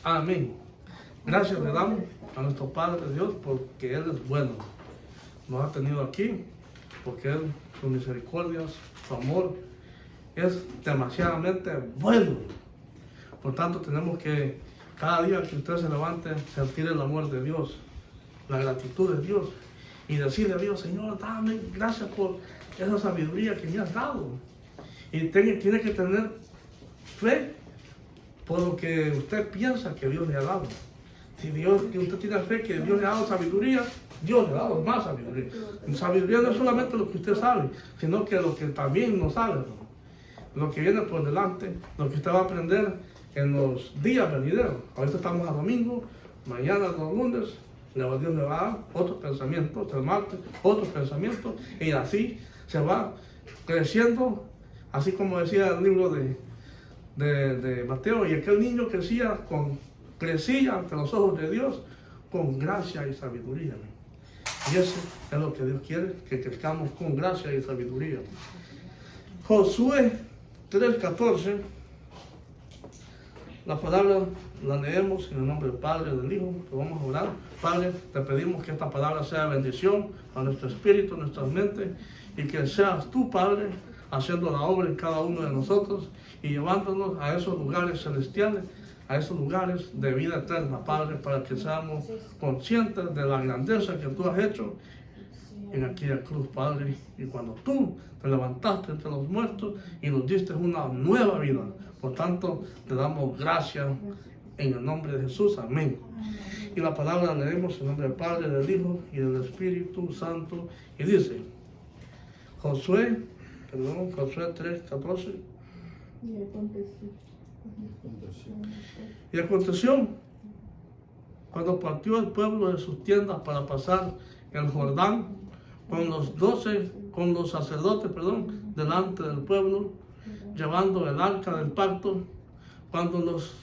Amén. Gracias le damos a nuestro Padre Dios porque Él es bueno. Nos ha tenido aquí porque Él, sus misericordias, su amor es demasiadamente bueno. Por tanto, tenemos que cada día que usted se levante, sentir el amor de Dios, la gratitud de Dios y decirle a Dios: Señor, dame gracias por esa sabiduría que me has dado. Y tiene que tener fe por lo que usted piensa que Dios le ha dado. Si usted tiene fe que Dios le ha dado sabiduría, Dios le ha dado más sabiduría. Sabiduría no es solamente lo que usted sabe, sino que lo que también no sabe, lo que viene por delante, lo que usted va a aprender en los días venideros. Ahorita estamos a domingo, mañana los lunes, Dios le va a dar otros pensamientos, el martes otros pensamientos, y así se va creciendo, así como decía el libro de Mateo: y aquel niño crecía ante los ojos de Dios con gracia y sabiduría. Y eso es lo que Dios quiere, que crezcamos con gracia y sabiduría. Josué 3:14, la palabra la leemos en el nombre del Padre y del Hijo. Vamos a orar. Padre, te pedimos que esta palabra sea bendición a nuestro espíritu, a nuestras mentes, y que seas tú, Padre, haciendo la obra en cada uno de nosotros y llevándonos a esos lugares celestiales, a esos lugares de vida eterna, Padre, para que seamos conscientes de la grandeza que tú has hecho en aquella cruz, Padre, y cuando tú te levantaste entre los muertos y nos diste una nueva vida. Por tanto, te damos gracias en el nombre de Jesús. Amén. Y la palabra la leemos en el nombre del Padre, del Hijo y del Espíritu Santo. Y dice, Josué 3:14. Y aconteció, cuando partió el pueblo de sus tiendas para pasar el Jordán, con los sacerdotes, delante del pueblo, llevando el arca del pacto, cuando los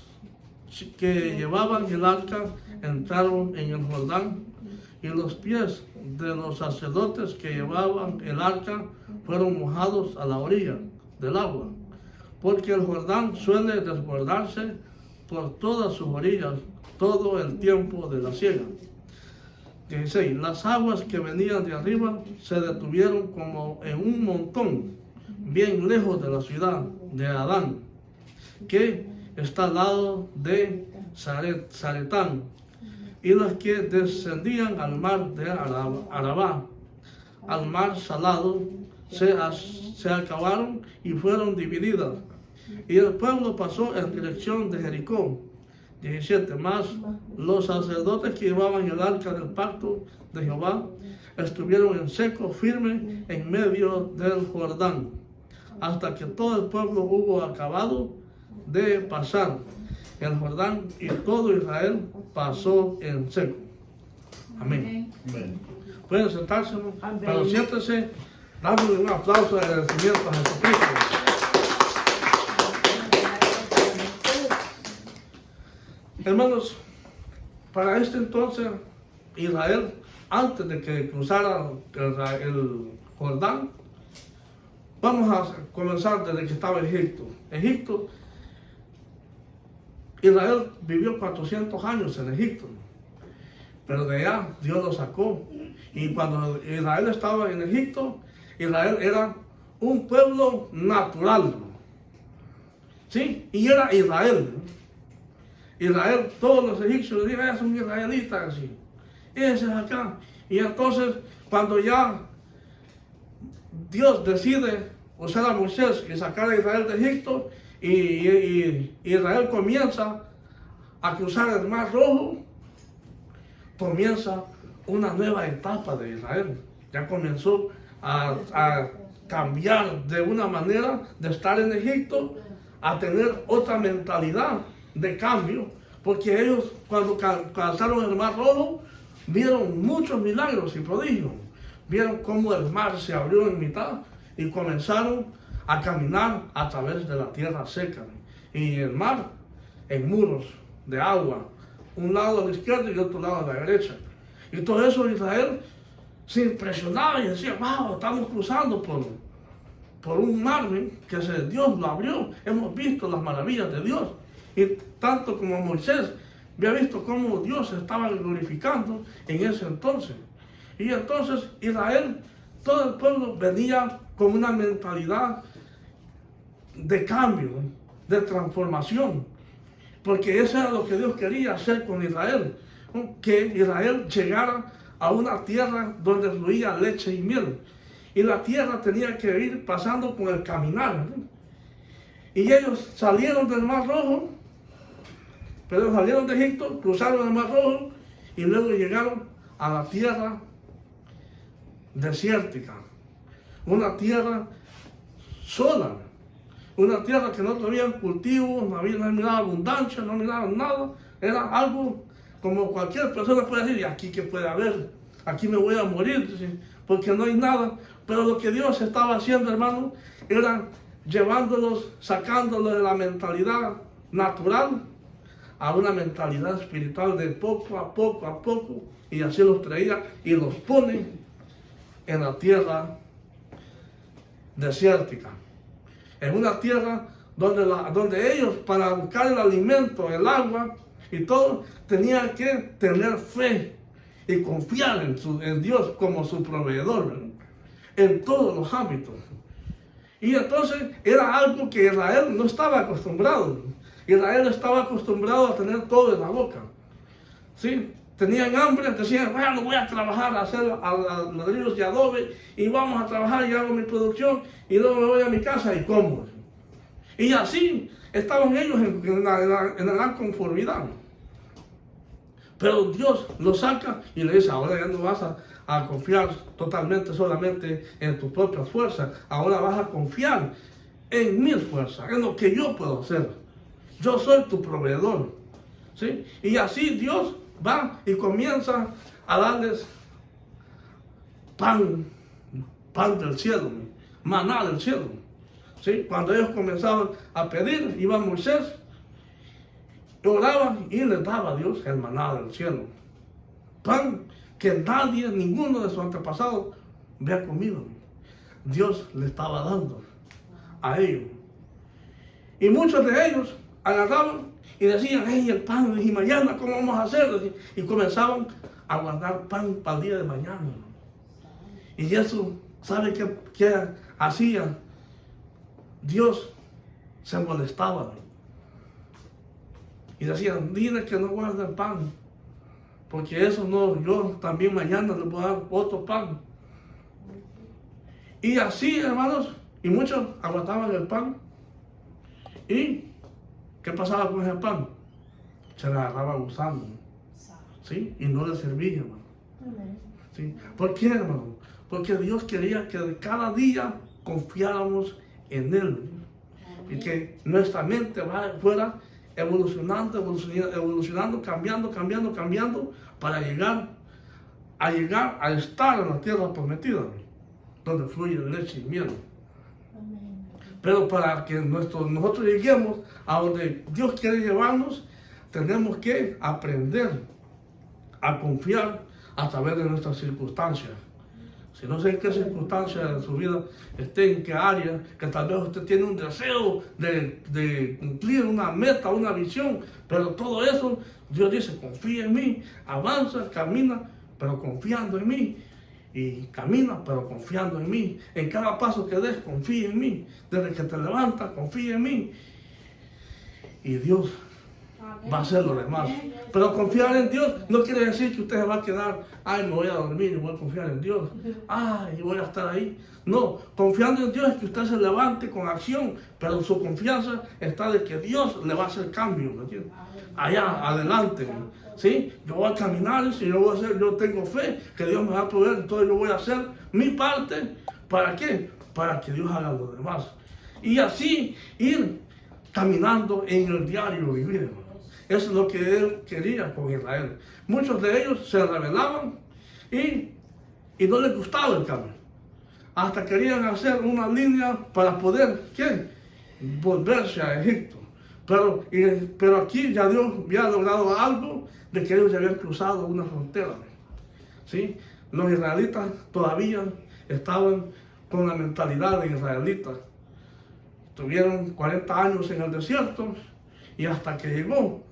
que llevaban el arca entraron en el Jordán, y los pies de los sacerdotes que llevaban el arca fueron mojados a la orilla del agua, porque el Jordán suele desbordarse por todas sus orillas todo el tiempo de la siega. 16. Las aguas que venían de arriba se detuvieron como en un montón, bien lejos de la ciudad de Adán, que está al lado de Zaretán, y las que descendían al mar de Arabá, al mar salado, se acabaron y fueron divididas. Y el pueblo pasó en dirección de Jericó. 17. Más los sacerdotes que llevaban el arca del pacto de Jehová estuvieron en seco, firme en medio del Jordán, hasta que todo el pueblo hubo acabado de pasar el Jordán, y todo Israel pasó en seco. Amén. Amén. Pueden sentarse, pero siéntense, dándole un aplauso de agradecimiento a Jesucristo. Hermanos, para este entonces, Israel, antes de que cruzara el Jordán, vamos a comenzar desde que estaba Egipto. Israel vivió 400 años en Egipto, pero de allá Dios lo sacó. Y cuando Israel estaba en Egipto, Israel era un pueblo natural, ¿sí? Y era Israel. Israel, todos los egipcios le dijeron: es un israelita, así. Ese es acá. Y entonces, cuando ya Dios decide usar a Moisés y sacar a Israel de Egipto, y Israel comienza a cruzar el Mar Rojo, comienza una nueva etapa de Israel. Ya comenzó a cambiar de una manera de estar en Egipto a tener otra mentalidad de cambio, porque ellos, cuando cruzaron el Mar Rojo, vieron muchos milagros y prodigios. Vieron cómo el mar se abrió en mitad y comenzaron a caminar a través de la tierra seca, y el mar en muros de agua, un lado a la izquierda y otro lado a la derecha. Y todo eso Israel se impresionaba y decía: wow, estamos cruzando por un mar que Dios lo abrió. Hemos visto las maravillas de Dios. Y tanto como Moisés había visto cómo Dios se estaba glorificando en ese entonces. Y entonces Israel, todo el pueblo venía con una mentalidad de cambio, de transformación, porque eso era lo que Dios quería hacer con Israel, que Israel llegara a una tierra donde fluía leche y miel, y la tierra tenía que ir pasando con el caminar, y ellos salieron del Mar Rojo, pero salieron de Egipto, cruzaron el Mar Rojo, y luego llegaron a la tierra desértica, una tierra sola, una tierra que no tenían cultivos, no miraba abundancia, no miraban nada, era algo como cualquier persona puede decir, ¿y aquí qué puede haber? Aquí me voy a morir, porque no hay nada. Pero lo que Dios estaba haciendo, hermano, era llevándolos, sacándolos de la mentalidad natural a una mentalidad espiritual de poco a poco, y así los traía y los pone en la tierra desértica. En una tierra donde ellos, para buscar el alimento, el agua y todo, tenían que tener fe y confiar en Dios como su proveedor, ¿verdad? En todos los ámbitos. Y entonces era algo que Israel no estaba acostumbrado. Israel estaba acostumbrado a tener todo en la boca. ¿Sí? Tenían hambre, decían, bueno, voy a trabajar, a hacer ladrillos de adobe, y vamos a trabajar y hago mi producción, y luego me voy a mi casa y como. Y así estaban ellos en la conformidad. Pero Dios los saca y le dice, ahora ya no vas a confiar totalmente solamente en tus propias fuerzas, ahora vas a confiar en mis fuerzas, en lo que yo puedo hacer. Yo soy tu proveedor. ¿Sí? Y así Dios va y comienza a darles pan del cielo, maná del cielo. ¿Sí? Cuando ellos comenzaban a pedir, iba Moisés, oraban y les daba a Dios el maná del cielo. Pan que nadie, ninguno de sus antepasados había comido. Dios le estaba dando a ellos. Y muchos de ellos agarraban y decían, hey, el pan, y mañana, ¿cómo vamos a hacerlo? Y comenzaban a guardar pan para el día de mañana. Y eso, ¿sabe qué hacía? Dios se molestaba. Y decían, dile que no guarden pan, porque eso no, yo también mañana les voy a dar otro pan. Y así, hermanos, y muchos aguantaban el pan. ¿Y qué pasaba con ese pan? Se le agarraba gusano, ¿sí? Y no le servía, hermano. ¿Sí? ¿Por qué, hermano? Porque Dios quería que cada día confiáramos en Él, y que nuestra mente fuera evolucionando, cambiando, para llegar a estar en la tierra prometida, donde fluye leche y miel. Pero para que nosotros lleguemos a donde Dios quiere llevarnos, tenemos que aprender a confiar a través de nuestras circunstancias. Si no sé en qué circunstancia de su vida esté, en qué área, que tal vez usted tiene un deseo de cumplir una meta, una visión, pero todo eso, Dios dice, confía en mí, avanza, camina, pero confiando en mí. Y camina, pero confiando en mí. En cada paso que des, confía en mí. Desde que te levantas, confía en mí. Y Dios va a hacer lo demás. Pero confiar en Dios no quiere decir que usted se va a quedar, ay, me voy a dormir y voy a confiar en Dios. Ay, y voy a estar ahí. No, confiando en Dios es que usted se levante con acción, pero su confianza está de que Dios le va a hacer cambio, ¿me entiende? Allá, adelante, ¿sí? Yo voy a caminar, si yo tengo fe que Dios me va a proveer, entonces yo voy a hacer mi parte. ¿Para qué? Para que Dios haga lo demás. Y así ir caminando en el diario vivir, hermano. Eso es lo que Él quería con Israel. Muchos de ellos se rebelaban y no les gustaba el cambio. Hasta querían hacer una línea para poder, ¿qué? Volverse a Egipto. Pero aquí ya Dios había logrado algo de que ellos ya habían cruzado una frontera. ¿Sí? Los israelitas todavía estaban con la mentalidad de israelitas. Tuvieron 40 años en el desierto y hasta que llegó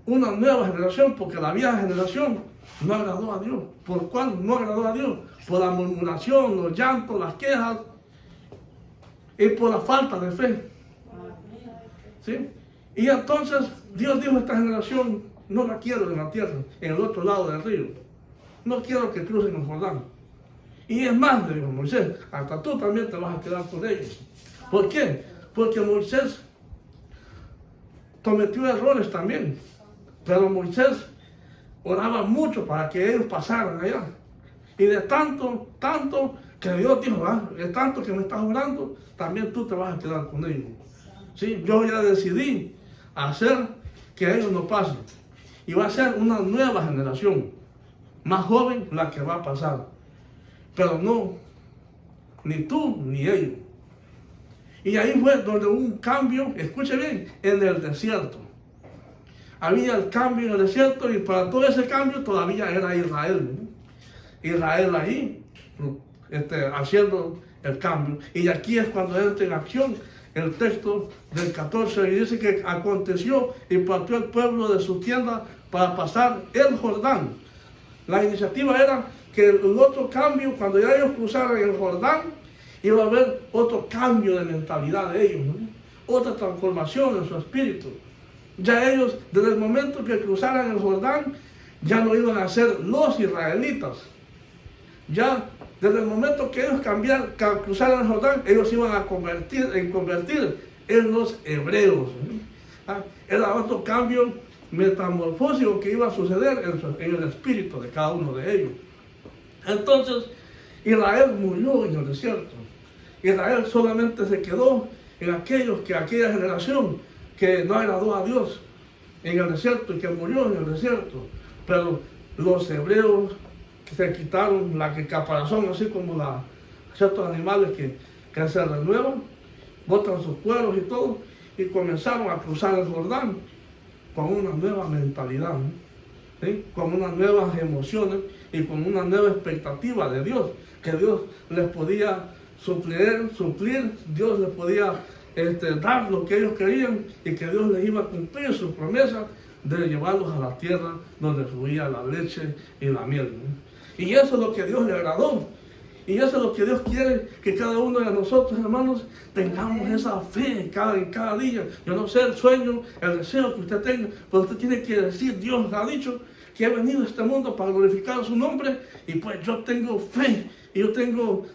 una nueva generación, porque la vieja generación no agradó a Dios. ¿Por cuál no agradó a Dios? Por la murmuración, los llantos, las quejas y por la falta de fe. ¿Sí? Y entonces Dios dijo a esta generación, no la quiero en la tierra, en el otro lado del río. No quiero que crucen el Jordán. Y es más, le dijo Moisés, hasta tú también te vas a quedar con ellos. ¿Por qué? Porque Moisés cometió errores también. Pero Moisés oraba mucho para que ellos pasaran allá. Y de tanto que Dios dijo, de tanto que me estás orando, también tú te vas a quedar con ellos. ¿Sí? Yo ya decidí hacer que ellos no pasen. Y va a ser una nueva generación, más joven la que va a pasar. Pero no, ni tú ni ellos. Y ahí fue donde hubo un cambio, escuche bien, en el desierto. Había el cambio en el desierto y para todo ese cambio todavía era Israel. Israel ahí, haciendo el cambio. Y aquí es cuando entra en acción el texto del 14 y dice que aconteció y partió el pueblo de su tienda para pasar el Jordán. La iniciativa era que el otro cambio, cuando ya ellos cruzaran el Jordán, iba a haber otro cambio de mentalidad de ellos, otra transformación en su espíritu. Ya ellos, desde el momento que cruzaran el Jordán, ya no iban a ser los israelitas. Ya desde el momento que ellos cruzaran el Jordán, ellos iban a convertir en los hebreos. Era otro cambio metamorfósico que iba a suceder en el espíritu de cada uno de ellos. Entonces, Israel murió en el desierto. Israel solamente se quedó en aquella generación que no agradó a Dios en el desierto y que murió en el desierto. Pero los hebreos que se quitaron la caparazón, así como ciertos animales que se renuevan, botan sus cueros y todo, y comenzaron a cruzar el Jordán con una nueva mentalidad, ¿sí? Con unas nuevas emociones y con una nueva expectativa de Dios, que Dios les podía suplir, Dios les podía dar lo que ellos querían y que Dios les iba a cumplir su promesa de llevarlos a la tierra donde fluía la leche y la miel, ¿no? Y eso es lo que Dios le agradó. Y eso es lo que Dios quiere, que cada uno de nosotros, hermanos, tengamos esa fe en cada día. Yo no sé el sueño, el deseo que usted tenga, pero usted tiene que decir, Dios ha dicho que he venido a este mundo para glorificar su nombre, y pues yo tengo fe, y yo tengo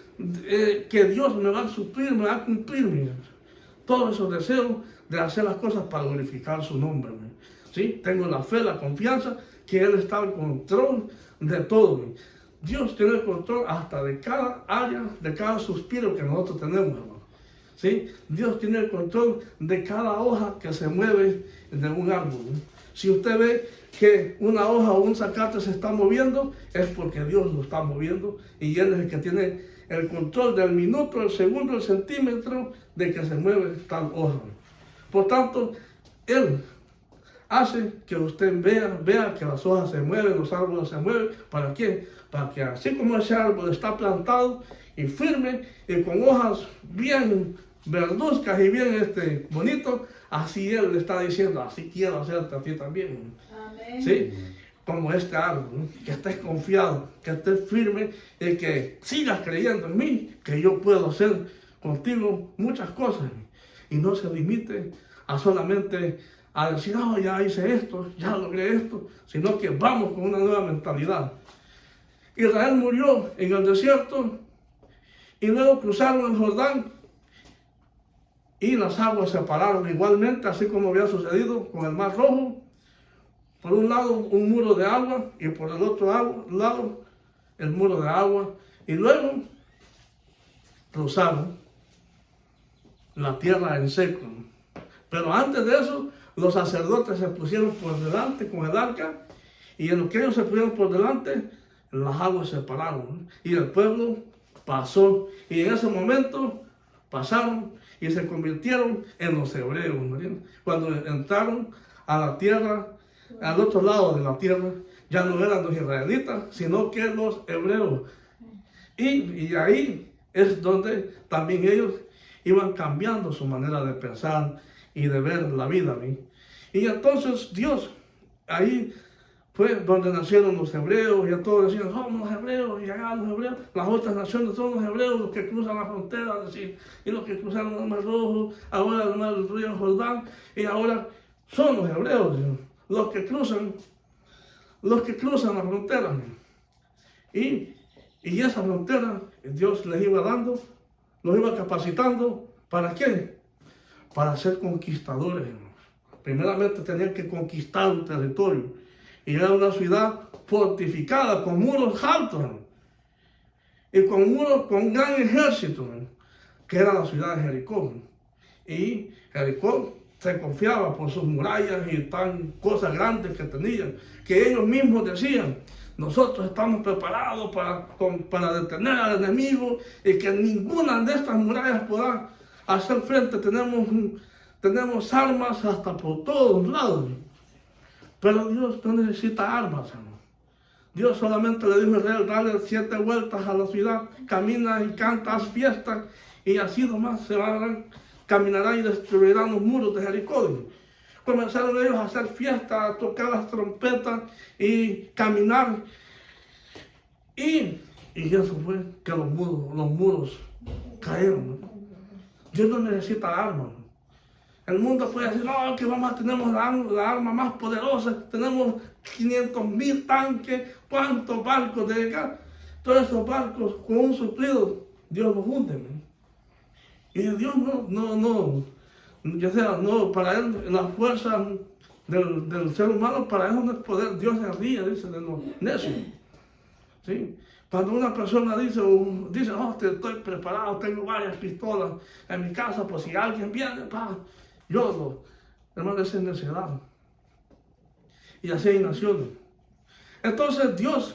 que Dios me va a suplir, me va a cumplir todos esos deseos de hacer las cosas para glorificar su nombre. ¿Sí? Tengo la fe, la confianza que Él está al control de todo. Dios tiene el control hasta de cada área, de cada suspiro que nosotros tenemos, hermano. ¿Sí? Dios tiene el control de cada hoja que se mueve de un árbol. Si usted ve que una hoja o un zacate se está moviendo, es porque Dios lo está moviendo y Él es el que tiene el control del minuto, el segundo, el centímetro de que se mueve tal hoja. Por tanto, Él hace que usted vea que las hojas se mueven, los árboles se mueven. ¿Para qué? Para que así como ese árbol está plantado y firme y con hojas bien verduzcas y bien bonito, así Él le está diciendo, así quiero hacerte a ti también. Amén. ¿Sí? Como este árbol, ¿no? Que estés confiado, que estés firme y que sigas creyendo en mí, que yo puedo hacer contigo muchas cosas y no se limite a solamente a decir, oh, ya hice esto, ya logré esto, sino que vamos con una nueva mentalidad. Israel murió en el desierto y luego cruzaron el Jordán y las aguas se separaron igualmente, así como había sucedido con el Mar Rojo. Por un lado un muro de agua y por el otro lado el muro de agua, y luego cruzaron la tierra en seco. Pero antes de eso, los sacerdotes se pusieron por delante con el arca, y en lo que ellos se pusieron por delante, las aguas se separaron, y el pueblo pasó, y en ese momento pasaron y se convirtieron en los hebreos, ¿no? Cuando entraron a la tierra, al otro lado de la tierra, ya no eran los israelitas, sino que los hebreos. Y ahí es donde también ellos iban cambiando su manera de pensar y de ver la vida. Y entonces Dios ahí fue donde nacieron los hebreos, y a todos decían, somos los hebreos, y allá los hebreos, las otras naciones son los hebreos, los que cruzan la frontera, y los que cruzaron el Mar Rojo, ahora el río Jordán, y ahora son los hebreos, los que cruzan la frontera. Y esa frontera Dios les iba dando, los iba capacitando, ¿para qué? Para ser conquistadores. Primeramente tenían que conquistar un territorio. Y era una ciudad fortificada, con muros altos, y con un gran ejército, que era la ciudad de Jericó. Y Jericó se confiaba por sus murallas y tan cosas grandes que tenían, que ellos mismos decían, nosotros estamos preparados para detener al enemigo, y que ninguna de estas murallas podrá hacer frente. Tenemos armas hasta por todos lados. Pero Dios no necesita armas, hermano. Dios solamente le dijo a Israel, dale 7 vueltas a la ciudad, camina y canta, haz fiesta, y así nomás caminarán y destruirán los muros de Jericó. Comenzaron ellos a hacer fiesta, a tocar las trompetas y caminar. Y eso fue que los muros cayeron. Dios no necesita armas. El mundo puede decir, no, que tenemos la arma más poderosa, tenemos 500,000 tanques, cuántos barcos de acá. Todos esos barcos con un suplido, Dios los hunde. Y Dios no, para él, la fuerza del ser humano, para él no es poder. Dios se ríe, dice, de los necios. ¿Sí? Cuando una persona dice, estoy preparado, tengo varias pistolas en mi casa, pues si alguien viene, hermano, esa es necedad. Y así hay naciones. Entonces Dios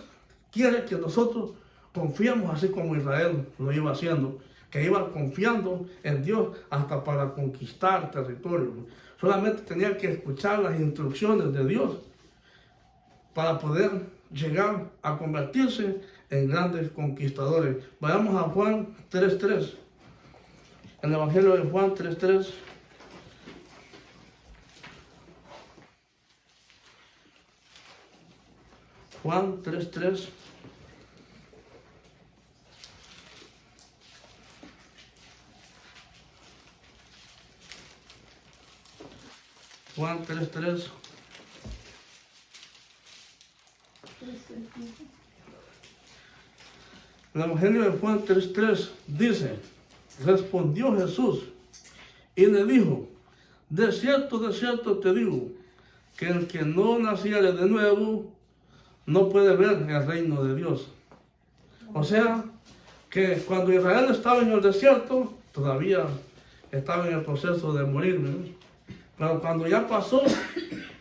quiere que nosotros confiemos así como Israel lo iba haciendo, que iba confiando en Dios hasta para conquistar territorio. Solamente tenía que escuchar las instrucciones de Dios para poder llegar a convertirse en grandes conquistadores. Vayamos a Juan 3:3. El Evangelio de Juan 3:3. Juan 3:3. Juan 3:3. El Evangelio de Juan 3:3 dice, respondió Jesús y le dijo, de cierto te digo, que el que no naciere de nuevo no puede ver el reino de Dios. O sea, que cuando Israel estaba en el desierto, todavía estaba en el proceso de morir, ¿no? Pero cuando ya pasó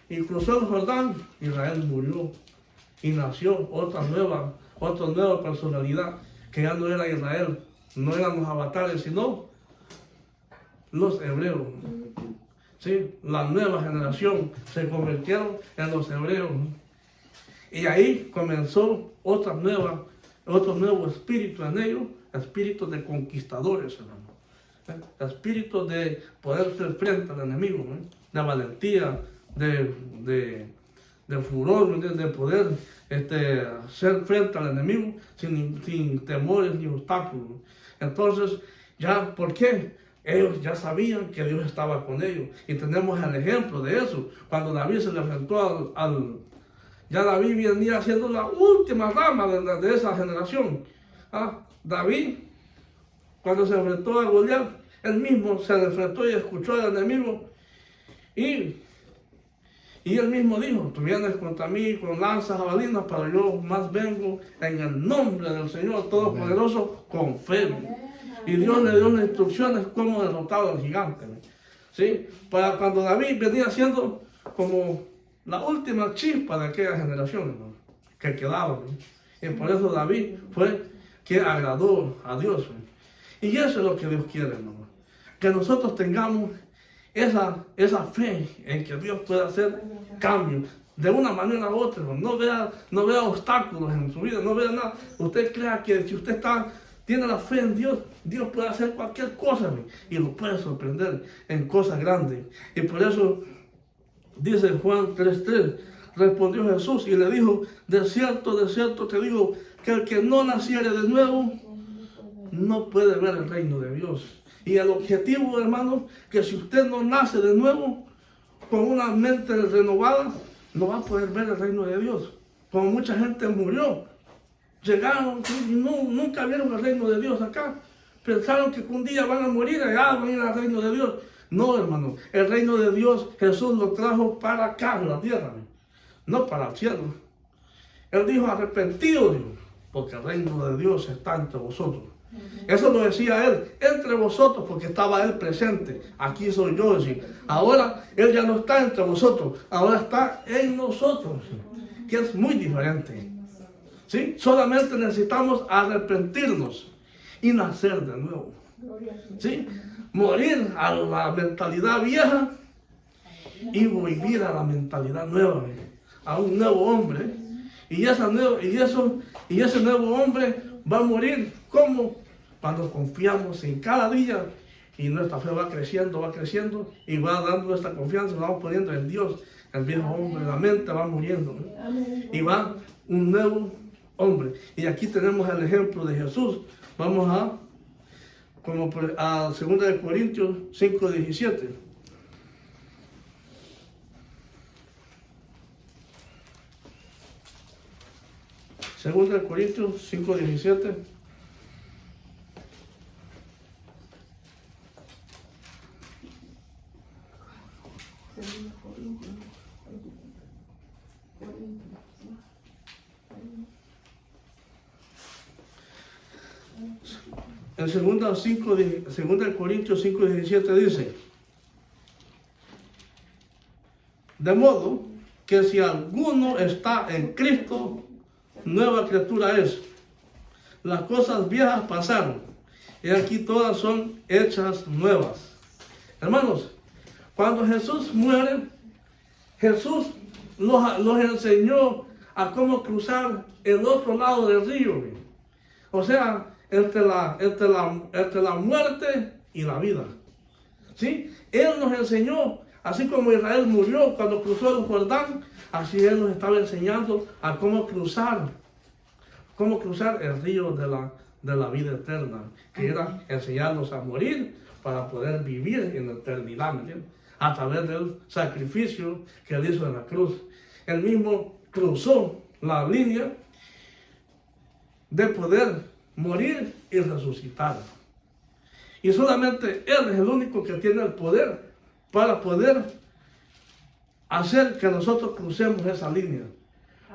y cruzó el Jordán, Israel murió y nació otra nueva personalidad, que ya no era Israel, no eran los avatares, sino los hebreos. ¿Sí? La nueva generación se convirtieron en los hebreos. Y ahí comenzó otro nuevo espíritu en ellos, espíritu de conquistadores, hermano. Espíritu de poder hacer frente al enemigo, ¿no? De valentía, de furor, de poder hacer frente al enemigo sin temores ni obstáculos. Entonces, ¿por qué? Ellos ya sabían que Dios estaba con ellos. Y tenemos el ejemplo de eso. Cuando David se le enfrentó ya David venía siendo la última rama de esa generación. David, cuando se enfrentó a Goliat, él mismo se le enfrentó y escuchó al enemigo. Y él mismo dijo, tú vienes contra mí con lanzas, jabalinas, pero yo más vengo en el nombre del Señor Todopoderoso con fe. Y Dios le dio las instrucciones cómo derrotar al gigante. ¿Sí? Para cuando David venía siendo como la última chispa de aquella generación, ¿no? Que quedaba, ¿no? Y por eso David fue que agradó a Dios, ¿no? Y eso es lo que Dios quiere, ¿no? Que nosotros tengamos esa fe en que Dios puede hacer cambios de una manera u otra. No vea obstáculos en su vida, no vea nada. Usted crea que si usted tiene la fe en Dios, Dios puede hacer cualquier cosa, ¿no? Y lo puede sorprender en cosas grandes. Y por eso dice Juan 3:3, respondió Jesús y le dijo, de cierto te digo, que el que no naciere de nuevo, no puede ver el reino de Dios. Y el objetivo, hermano, que si usted no nace de nuevo, con una mente renovada, no va a poder ver el reino de Dios. Como mucha gente murió, llegaron y nunca vieron el reino de Dios acá. Pensaron que un día van a morir, allá van a ir al reino de Dios. No, hermano, el reino de Dios Jesús lo trajo para acá, en la tierra, no para el cielo. Él dijo, arrepentidos, porque el reino de Dios está entre vosotros. Eso lo decía él, entre vosotros, porque estaba él presente. Aquí soy yo, decir. Ahora él ya no está entre vosotros, ahora está en nosotros, que es muy diferente. ¿Sí? Solamente necesitamos arrepentirnos y nacer de nuevo. ¿Sí? Morir a la mentalidad vieja y vivir a la mentalidad nueva, a un nuevo hombre. Y ese nuevo hombre va a morir como cuando confiamos en cada día y nuestra fe va creciendo y va dando nuestra confianza, vamos poniendo en Dios. El viejo hombre, la mente va muriendo, ¿no? Y va un nuevo hombre. Y aquí tenemos el ejemplo de Jesús. Vamos a 2 Corintios 5:17. Segunda de Corintios 5:17. En 2 Corintios 5:17 dice, de modo que si alguno está en Cristo, nueva criatura es. Las cosas viejas pasaron, y aquí todas son hechas nuevas. Hermanos, cuando Jesús muere, Jesús nos enseñó a cómo cruzar el otro lado del río. O sea, entre la muerte y la vida. ¿Sí? Él nos enseñó, así como Israel murió cuando cruzó el Jordán, así Él nos estaba enseñando a cómo cruzar el río de la vida eterna, que era enseñarnos a morir para poder vivir en la eternidad, ¿me entiendes? A través del sacrificio que Él hizo en la cruz. Él mismo cruzó la línea de poder morir y resucitar. Y solamente Él es el único que tiene el poder para poder hacer que nosotros crucemos esa línea.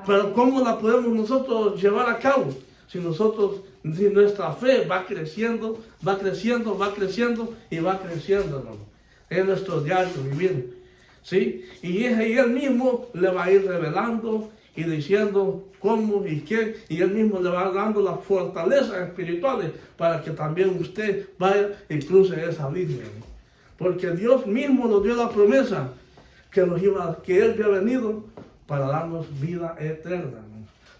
Pero ¿cómo la podemos nosotros llevar a cabo? Si nuestra fe va creciendo, hermano, en nuestro diario vivir. ¿Sí? Y Él mismo le va a ir revelando y diciendo cómo y qué, y Él mismo le va dando las fortalezas espirituales para que también usted vaya y cruce esa línea. Porque Dios mismo nos dio la promesa que Él había venido para darnos vida eterna.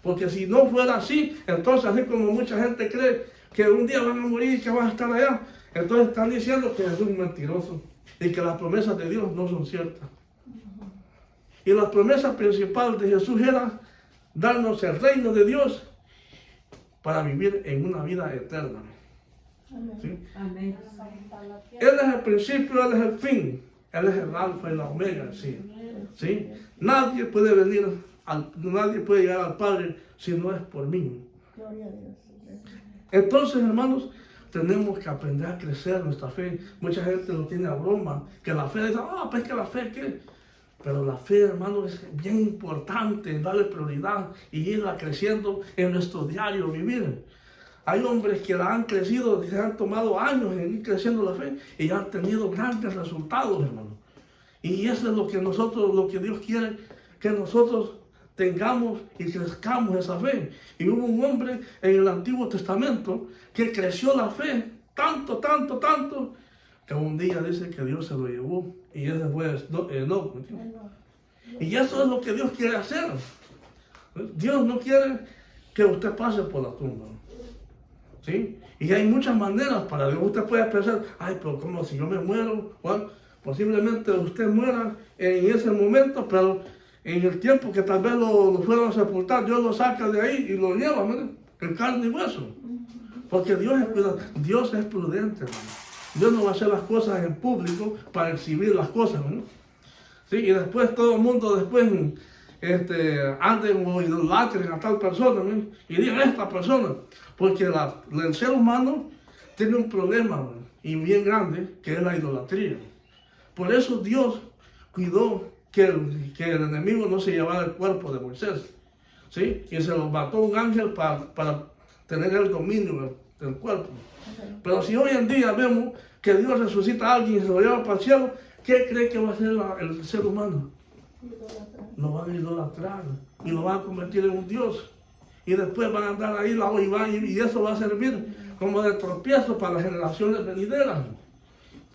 Porque si no fuera así, entonces así como mucha gente cree que un día van a morir y que van a estar allá, entonces están diciendo que es un mentiroso y que las promesas de Dios no son ciertas. Y la promesa principal de Jesús era darnos el reino de Dios para vivir en una vida eterna. ¿Sí? Amén. Él es el principio, Él es el fin, Él es el alfa y la omega. ¿Sí? ¿Sí? Nadie puede llegar al Padre si no es por mí. Entonces, hermanos, tenemos que aprender a crecer nuestra fe. Mucha gente lo tiene a broma, que la fe dice, pues que la fe, ¿qué? Pero la fe, hermano, es bien importante, darle prioridad y irla creciendo en nuestro diario vivir. Hay hombres que la han crecido, que han tomado años en ir creciendo la fe y han tenido grandes resultados, hermano. Y eso es lo que Dios quiere, que nosotros tengamos y crezcamos esa fe. Y hubo un hombre en el Antiguo Testamento que creció la fe tanto, que un día dice que Dios se lo llevó. Y ese fue Enoc. Y eso es lo que Dios quiere hacer. Dios no quiere que usted pase por la tumba. ¿Sí? Y hay muchas maneras para Dios. Usted puede pensar, pero como si yo me muero, posiblemente usted muera en ese momento, pero en el tiempo que tal vez lo fueron a sepultar, Dios lo saca de ahí y lo lleva, ¿verdad? En carne y hueso. Porque Dios es prudente, hermano. Dios no va a hacer las cosas en público para exhibir las cosas, ¿verdad? ¿Sí? Y después todo el mundo anden o idolatren a tal persona, ¿verdad? Y digan esta persona. Porque el ser humano tiene un problema, ¿verdad? Y bien grande, que es la idolatría. Por eso Dios cuidó que el enemigo no se llevara el cuerpo de Moisés, ¿sí? Y se lo mató un ángel para tener el dominio del cuerpo. Pero si hoy en día vemos que Dios resucita a alguien y se lo lleva para el cielo, ¿qué cree que va a hacer el ser humano? Lo van a idolatrar y lo van a convertir en un Dios. Y después van a andar ahí y eso va a servir como de tropiezo para las generaciones venideras,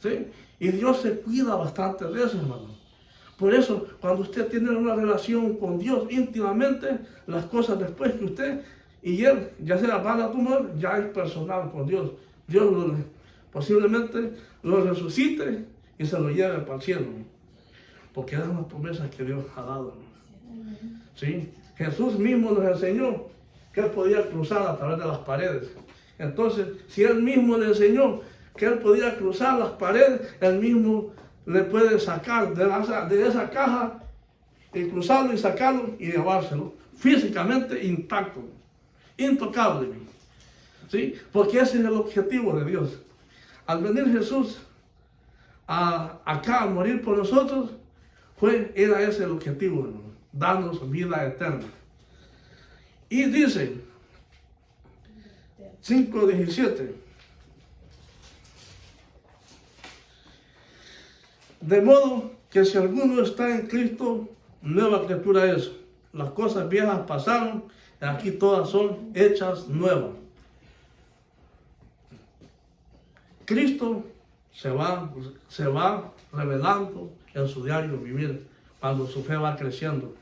¿sí? Y Dios se cuida bastante de eso, hermano. Por eso, cuando usted tiene una relación con Dios íntimamente, las cosas después que usted y él, ya sea van a tomar, ya es personal con Dios. Dios posiblemente lo resucite y se lo lleve para el cielo. Porque es una promesa que Dios ha dado. ¿Sí? Jesús mismo nos enseñó que Él podía cruzar a través de las paredes. Entonces, si Él mismo le enseñó que Él podía cruzar las paredes, Él mismo le puede sacar de esa caja y cruzarlo y sacarlo y llevárselo físicamente intacto, intocable. ¿Sí? Porque ese es el objetivo de Dios. Al venir Jesús acá a morir por nosotros, era ese el objetivo, hermano, darnos vida eterna. Y dice 5:17. De modo que si alguno está en Cristo, nueva criatura es. Las cosas viejas pasaron, y aquí todas son hechas nuevas. Cristo se va revelando en su diario vivir cuando su fe va creciendo.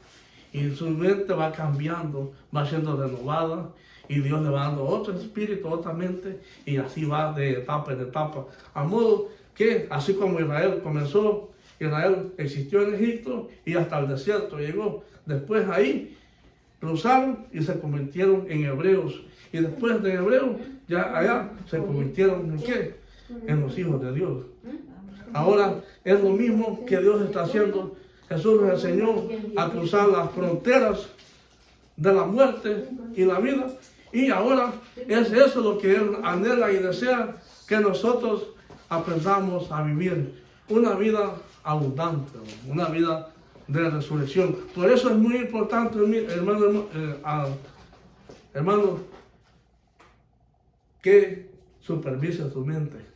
Y su mente va cambiando, va siendo renovada. Y Dios le va dando otro espíritu, otra mente. Y así va de etapa en etapa. A modo que, así como Israel comenzó, Israel existió en Egipto y hasta el desierto llegó. Después ahí cruzaron y se convirtieron en hebreos. Y después de hebreos, ya allá se convirtieron en ¿qué? En los hijos de Dios. Ahora es lo mismo que Dios está haciendo. Jesús nos enseñó a cruzar las fronteras de la muerte y la vida. Y ahora es eso lo que Él anhela y desea, que nosotros aprendamos a vivir una vida abundante, una vida de resurrección. Por eso es muy importante, hermano, que supervise su mente.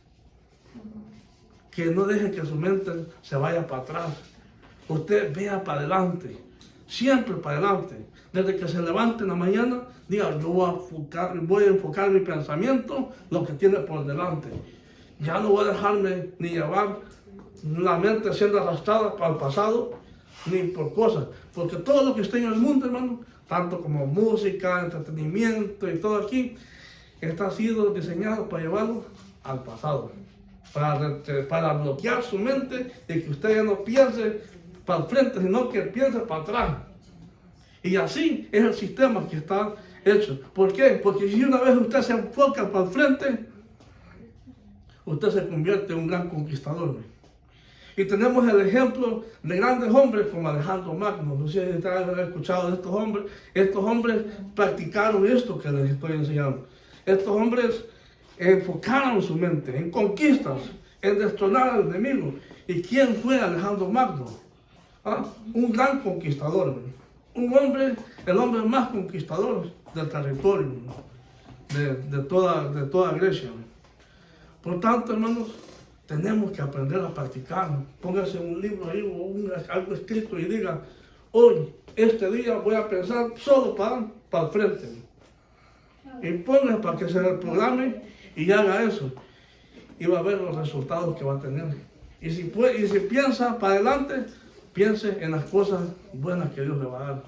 Que no deje que su mente se vaya para atrás. Usted vea para adelante, siempre para adelante. Desde que se levante en la mañana, diga, yo voy a enfocar mi pensamiento, lo que tiene por delante. Ya no voy a dejarme ni llevar la mente siendo arrastrada para el pasado, ni por cosas. Porque todo lo que está en el mundo, hermano, tanto como música, entretenimiento y todo aquí, está sido diseñado para llevarlo al pasado. Para bloquear su mente y que usted ya no piense para el frente, sino que piense para atrás. Y así es el sistema que está hecho. ¿Por qué? Porque si una vez usted se enfoca para el frente, usted se convierte en un gran conquistador. Y tenemos el ejemplo de grandes hombres como Alejandro Magno. No sé si ustedes han escuchado de estos hombres. Estos hombres practicaron esto que les estoy enseñando. Estos hombres enfocaron su mente en conquistas, en destronar al enemigo. ¿Y quién fue Alejandro Magno? Un gran conquistador. El hombre más conquistador del territorio, de toda Grecia. Por tanto, hermanos, tenemos que aprender a practicar. Póngase un libro ahí o algo escrito y diga, hoy, este día voy a pensar solo para el frente. Y ponga para que se reprograme y haga eso. Y va a ver los resultados que va a tener. Y si piensa para adelante, piense en las cosas buenas que Dios le va a dar.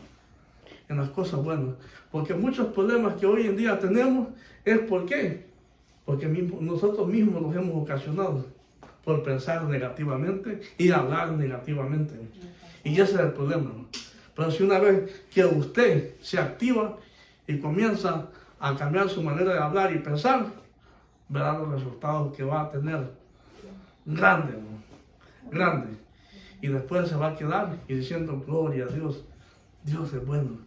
En las cosas buenas. Porque muchos problemas que hoy en día tenemos es ¿por qué? Porque nosotros mismos los hemos ocasionado por pensar negativamente y hablar negativamente. Y ese es el problema. Pero si una vez que usted se activa y comienza a cambiar su manera de hablar y pensar, verá los resultados que va a tener. Grande, ¿no? Grande. Y después se va a quedar y diciendo, gloria a Dios, Dios es bueno.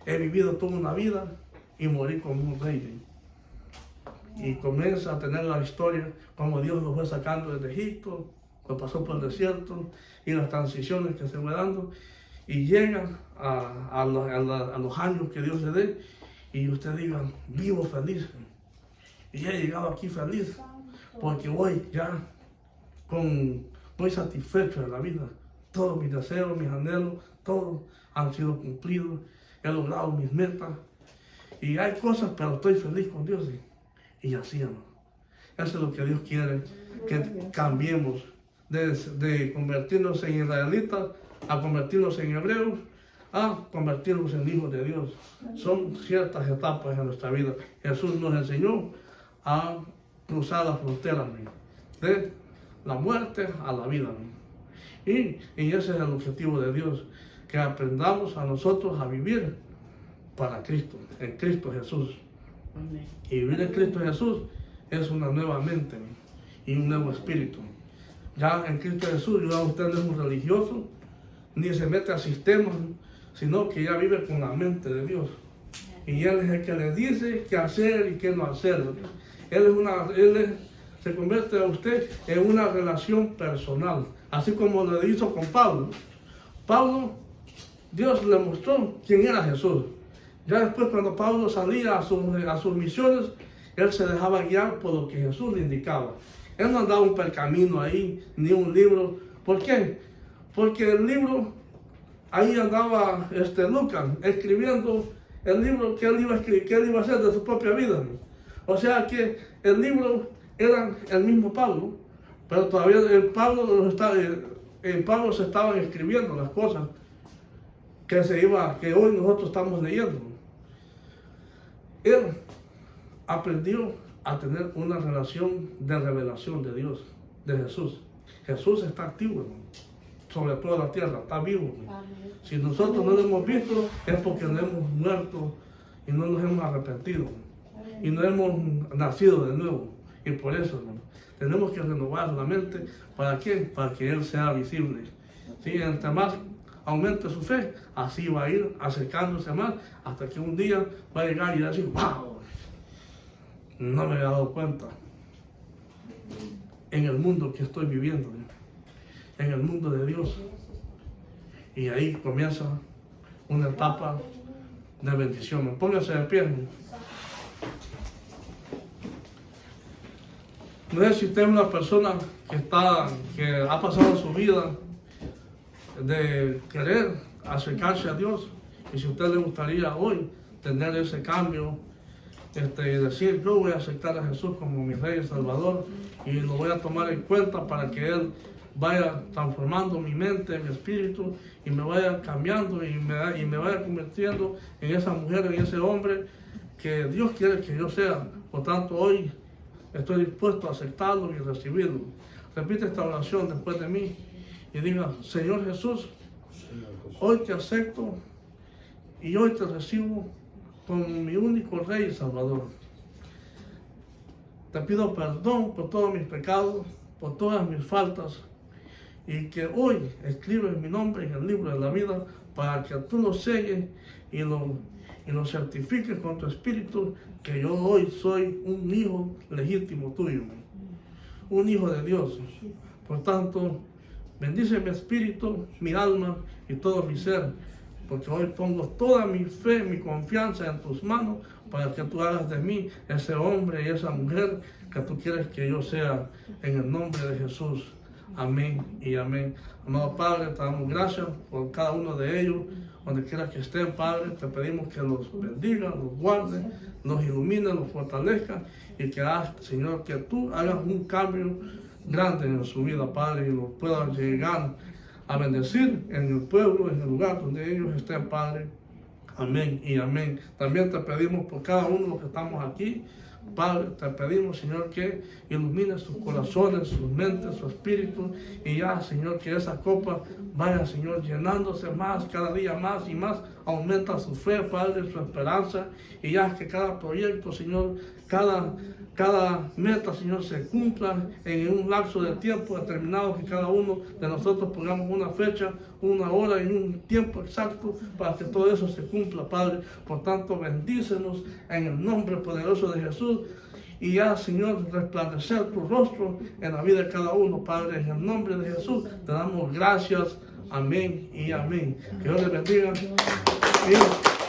He vivido toda una vida y morí como un rey. Y comienza a tener la historia como Dios lo fue sacando desde Egipto, lo pasó por el desierto y las transiciones que se fue dando. Y llegan a los años que Dios le dé y usted diga, vivo feliz. Y he llegado aquí feliz porque hoy ya muy satisfecho de la vida. Todos mis deseos, mis anhelos, todos han sido cumplidos. He logrado mis metas. Y hay cosas, pero estoy feliz con Dios. Y así, hermano. Eso es lo que Dios quiere, que cambiemos de convertirnos en israelitas a convertirnos en hebreos, a convertirnos en hijos de Dios. Son ciertas etapas en nuestra vida. Jesús nos enseñó a cruzar las fronteras de la muerte a la vida. Y ese es el objetivo de Dios, que aprendamos a nosotros a vivir para Cristo, en Cristo Jesús. Amén. Y vivir en Cristo Jesús es una nueva mente y un nuevo espíritu. Ya en Cristo Jesús, ya usted no es un religioso, ni se mete a sistemas, sino que ya vive con la mente de Dios. Y Él es el que le dice qué hacer y qué no hacer. Se convierte a usted en una relación personal, así como lo hizo con Pablo. Pablo, Dios le mostró quién era Jesús. Ya después, cuando Pablo salía a sus misiones, él se dejaba guiar por lo que Jesús le indicaba. Él no andaba un pergamino ahí, ni un libro. ¿Por qué? Porque el libro, ahí andaba Lucas escribiendo el libro que él iba a escribir, que él iba a hacer de su propia vida. O sea que el libro era el mismo Pablo, pero todavía en Pablo se estaban escribiendo las cosas que hoy nosotros estamos leyendo. Él aprendió a tener una relación de revelación de Dios, de Jesús. Jesús está activo, hermano, sobre toda la tierra, está vivo. Si nosotros no lo hemos visto, es porque no hemos muerto y no nos hemos arrepentido. Y no hemos nacido de nuevo. Y por eso, hermano, tenemos que renovar la mente. ¿Para qué? Para que Él sea visible. ¿Sí? Entre más aumente su fe, así va a ir acercándose más, hasta que un día va a llegar y va a decir, wow, no me había dado cuenta en el mundo que estoy viviendo, en el mundo de Dios. Y ahí comienza una etapa de bendición. Póngase de pie. No sé si usted es una persona que ha pasado su vida de querer acercarse a Dios, y si a usted le gustaría hoy tener ese cambio, y decir, yo voy a aceptar a Jesús como mi Rey y Salvador, y lo voy a tomar en cuenta para que Él vaya transformando mi mente, mi espíritu, y me vaya cambiando y me vaya convirtiendo en esa mujer, en ese hombre que Dios quiere que yo sea. Por tanto, hoy estoy dispuesto a aceptarlo y recibirlo. Repite esta oración después de mí y diga, Señor Jesús, hoy te acepto y hoy te recibo como mi único Rey y Salvador. Te pido perdón por todos mis pecados, por todas mis faltas, y que hoy escribes mi nombre en el libro de la vida para que tú lo selles y lo certifiques con tu espíritu, que yo hoy soy un hijo legítimo tuyo, un hijo de Dios. Por tanto, bendice mi espíritu, mi alma y todo mi ser, porque hoy pongo toda mi fe, mi confianza en tus manos, para que tú hagas de mí ese hombre y esa mujer que tú quieres que yo sea, en el nombre de Jesús. Amén y amén. Amado Padre, te damos gracias por cada uno de ellos, donde quiera que estén, Padre. Te pedimos que los bendiga, los guarde, los ilumine, los fortalezca, y que hagas, Señor, que tú hagas un cambio grande en su vida, Padre, y los puedas llegar a bendecir en el pueblo, en el lugar donde ellos estén, Padre. Amén y amén. También te pedimos por cada uno de los que estamos aquí, Padre, te pedimos, Señor, que ilumines sus corazones, sus mentes, su espíritu, y ya, Señor, que esa copa vaya, Señor, llenándose más, cada día más y más, aumenta su fe, Padre, su esperanza, y ya que cada proyecto, Señor, cada meta, Señor, se cumpla en un lapso de tiempo determinado, que cada uno de nosotros pongamos una fecha, una hora y un tiempo exacto para que todo eso se cumpla, Padre. Por tanto, bendícenos en el nombre poderoso de Jesús, y ya, Señor, resplandecer tu rostro en la vida de cada uno, Padre. En el nombre de Jesús te damos gracias. Amén y amén. Que Dios les bendiga. Y